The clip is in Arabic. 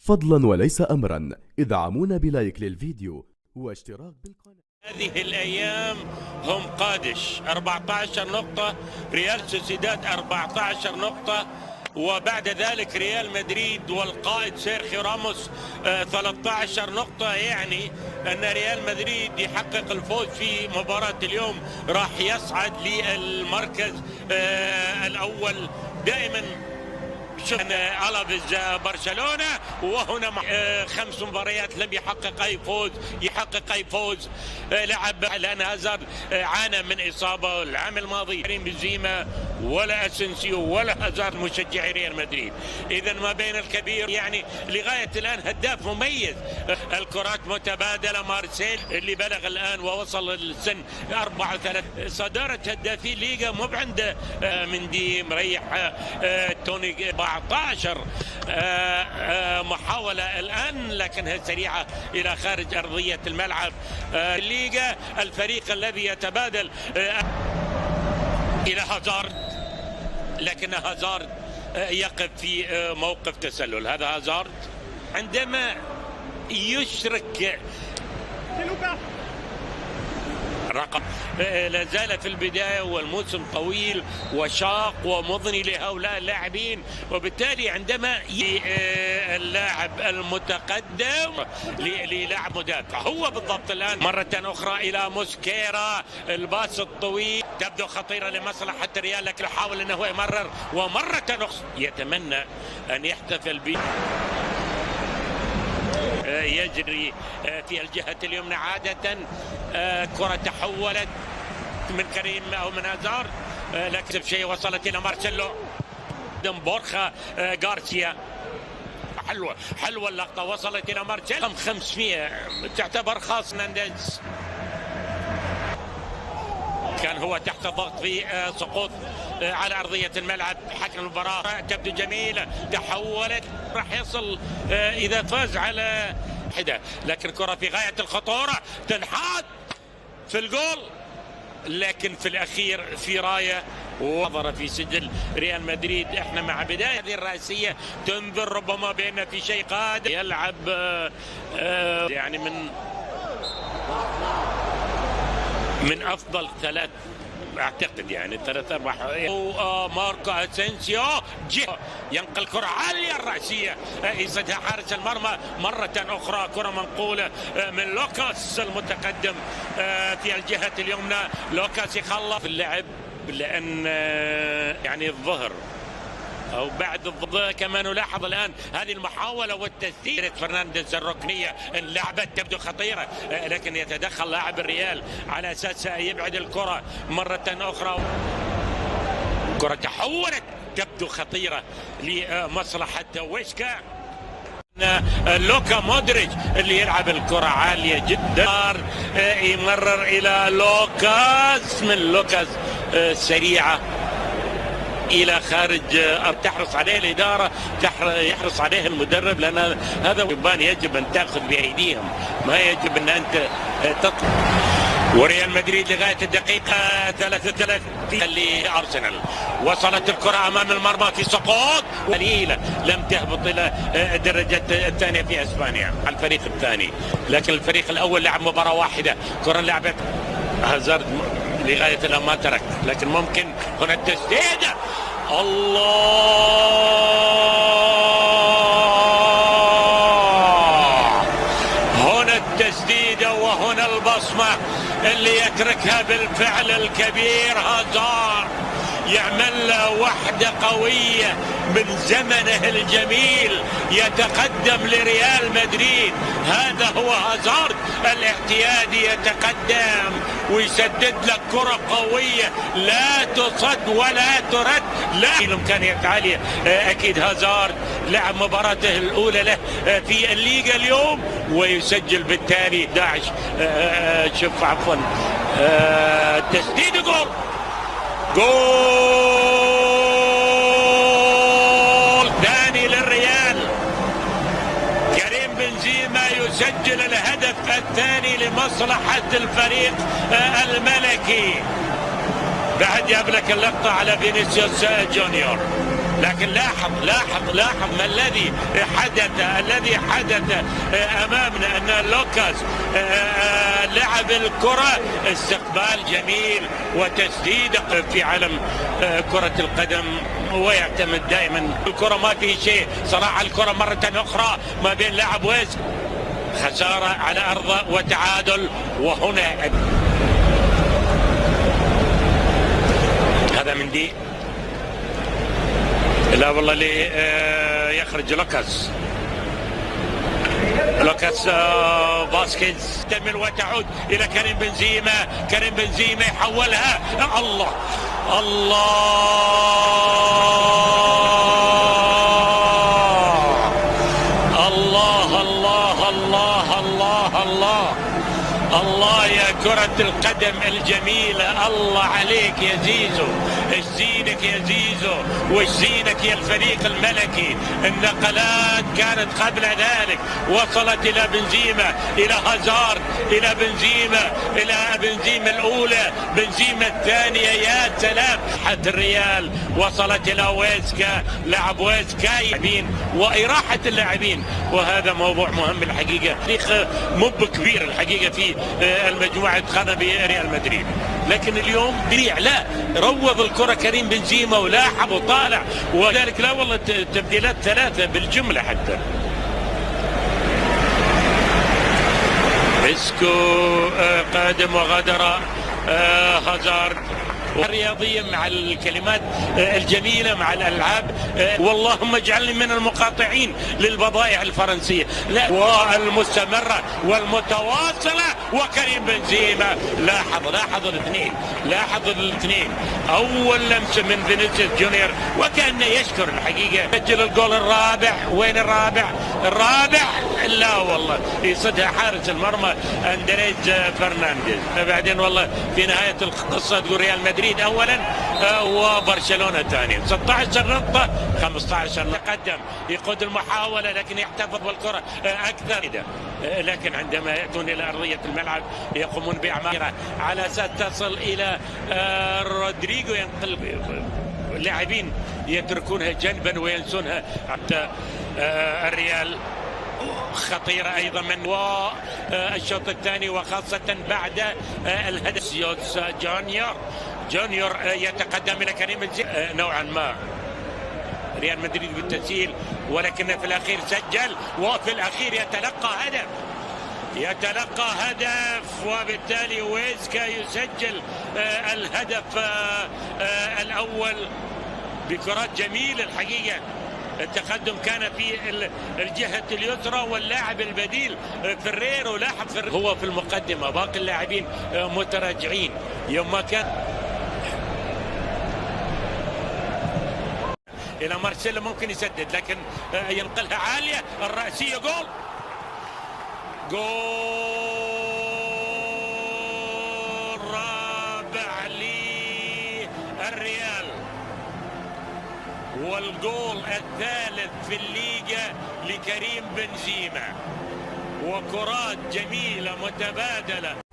فضلا وليس أمرا ادعمونا بلايك للفيديو واشتراك بالقناة. هذه الأيام هم قادش 14 نقطة، ريال سوسيداد 14 نقطة، وبعد ذلك ريال مدريد والقائد سيرخيو راموس 13 نقطة. يعني أن ريال مدريد يحقق الفوز في مباراة اليوم راح يصعد للمركز الأول. دائما شفنا ألافيز برشلونة وهنا 5 مباريات لم يحقق أي فوز. لعب لأن هازارد عانى من إصابة العام الماضي. كريم بنزيما ولا أسنسيو ولا هازارد مشجعي ريال مدريد. إذا ما بين الكبير يعني لغاية الآن هداف مميز. الكرات متبادلة. مارسيل اللي بلغ الآن ووصل للسن 34 صدارة هدافي ليغا مو عند مندي مريح توني 14 محاولة الآن لكنها سريعة إلى خارج أرضية الملعب. الليغا الفريق الذي يتبادل إلى هازارد، لكن هازارد يقف في موقف تسلل. هذا هازارد عندما يشرك رقم لا زال في البداية والموسم طويل وشاق ومضني لهؤلاء اللاعبين، وبالتالي عندما اللاعب المتقدم للاعب مدافع هو بالضبط الآن مرة أخرى إلى موسكيرا. الباص الطويل تبدو خطيرة لمصلحة الريال، لكن يحاول أنه يمرر ومرة أخرى يتمنى أن يحتفل ب يجري في الجهة اليمنى عادة. كرة تحولت من كريم أو من هازارد، لكن شيء وصلت إلى مارسيلو بورخا غارسيا. حلوة اللقطة وصلت إلى مارسيلو 500 تعتبر خاص نانديز. كان هو تحت ضغط في سقوط على أرضية الملعب. حكم المباراة تبدو جميلة، تحولت راح يصل إذا فاز على حدة، لكن كرة في غاية الخطورة تنحات في الجول، لكن في الأخير في راية ونظر في سجل ريال مدريد. احنا مع بداية هذه الرأسية تنذر ربما بأن في شيء قادم. يلعب يعني من أفضل 3 اعتقد يعني 3-4 ماركو اسينسيو ينقل كرة عالية الرأسية يصدها حارس المرمى مرة أخرى. كرة منقولة من لوكاس المتقدم في الجهة اليمنى. لوكاس يخلص اللعب لأن يعني الظهر أو بعد الضغط كما نلاحظ الآن هذه المحاولة والتسديد فرنانديز الركنية اللعبة تبدو خطيرة، لكن يتدخل لاعب الريال على أساس يبعد الكرة مرة أخرى. كرة تحولت تبدو خطيرة لمصلحة ويسكا. لوكا مودريتش اللي يلعب الكرة عالية جدا يمرر إلى لوكاس، من لوكاس سريعة إلى خارج. تحرص عليه الإدارة، يحرص عليه المدرب، لأن هذا يجب أن تأخذ بأيديهم، ما يجب أن أنت تطلب. وريال مدريد لغاية الدقيقة 33 لأرسنال. وصلت الكرة أمام المرمى في سقوط قليلة، لم تهبط إلى الدرجة الثانية في أسبانيا على الفريق الثاني، لكن الفريق الأول لعب مباراة واحدة. كرة لعبت هازارد لغاية الآن ما ترك، لكن ممكن هنا التسديدة. الله، هنا التسديدة وهنا البصمة اللي يتركها بالفعل الكبير هازارد. يعمل له وحدة قوية من زمنه الجميل، يتقدم لريال مدريد. هذا هو هازارد الاعتيادي، يتقدم ويسدد لك كرة قوية لا تصد ولا ترد. لا الإمكانيات عالية. أكيد هازارد لعب مباراته الأولى له في الليغا اليوم ويسجل بالتالي 11. شوف عفوا تسديد جول ثاني للريال. كريم بنزيما يسجل الهدف الثاني لمصلحة الفريق الملكي. بعد جاب لك اللقطة على فينيسيوس جونيور. لكن لاحظ ما الذي حدث امامنا، ان لوكاس لعب الكرة، استقبال جميل وتسديد. في عالم كرة القدم ويعتمد دائما الكرة، ما في شيء صراحة. الكرة مرة اخرى ما بين لاعب ويسك، خسارة على ارضه وتعادل. وهنا هذا من دي، لا والله اللي يخرج لوكاس فاسكيز تمر وتعود الى كريم بنزيما يحولها. الله الله يا كرة القدم الجميلة، الله عليك يا زيزو، ايش زينك يا زيزو، وايش زينك يا الفريق الملكي. النقلات كانت قبل ذلك، وصلت الى بنزيما، الى هازارد، الى بنزيما الاولى، بنزيما الثانية، يا سلام. حتى الريال وصلت الى ويسكا، لعب ويسكا يمين واراحة اللاعبين، وهذا موضوع مهم الحقيقة. تاريخ مب كبير الحقيقة في المجموعة خانة بريال مدريد، لكن اليوم دريع لا روض الكرة كريم بنزيما ولاحظ وطالع، وذلك لا والله تبديلات 3 بالجملة. حتى اسكو قادم وغادر هازارد. الرياضية مع الكلمات الجميلة مع الألعاب، واللهم اجعلني من المقاطعين للبضائع الفرنسية، لا والمستمرة والمتواصلة. وكريم بنزيما لاحظ الاثنين، أول لمسة من فينيسيوس جونيور وكأنه يشكر الحقيقة. سجل الجول الرابع. وين الرابع؟ لا والله يصدها حارس المرمى أندريز فرنانديز. بعدين والله في نهاية القصة تقول ريال مدريد أولا وبرشلونة ثانيا، 16 نقطة 15 تقدم، يقود المحاولة لكن يحتفظ بالكرة أكثر. لكن عندما يأتون إلى أرضية الملعب يقومون بأعمال على أساس تصل إلى رودريجو، ينقلب اللاعبين يتركونها جنبا وينسونها. حتى الريال خطيرة أيضا من والشوط الثاني، وخاصة بعد الهدف. سيوس جونيور يتقدم إلى كريم بنزيما نوعا ما. ريال مدريد بالتسهيل، ولكن في الأخير سجل، وفي الأخير يتلقى هدف وبالتالي ويسكا يسجل الهدف الأول بكرات جميلة الحقيقة. التقدم كان في الجهة اليسرى، واللاعب البديل فريرو لاحظ هو في المقدمة، باقي اللاعبين متراجعين. يوم ما كان إلى مارسيلو ممكن يسدد، لكن ينقلها عالية، الرأسية جول رابع للريال، والجول الثالث في الليغا لكريم بنزيما، وكرات جميلة متبادلة.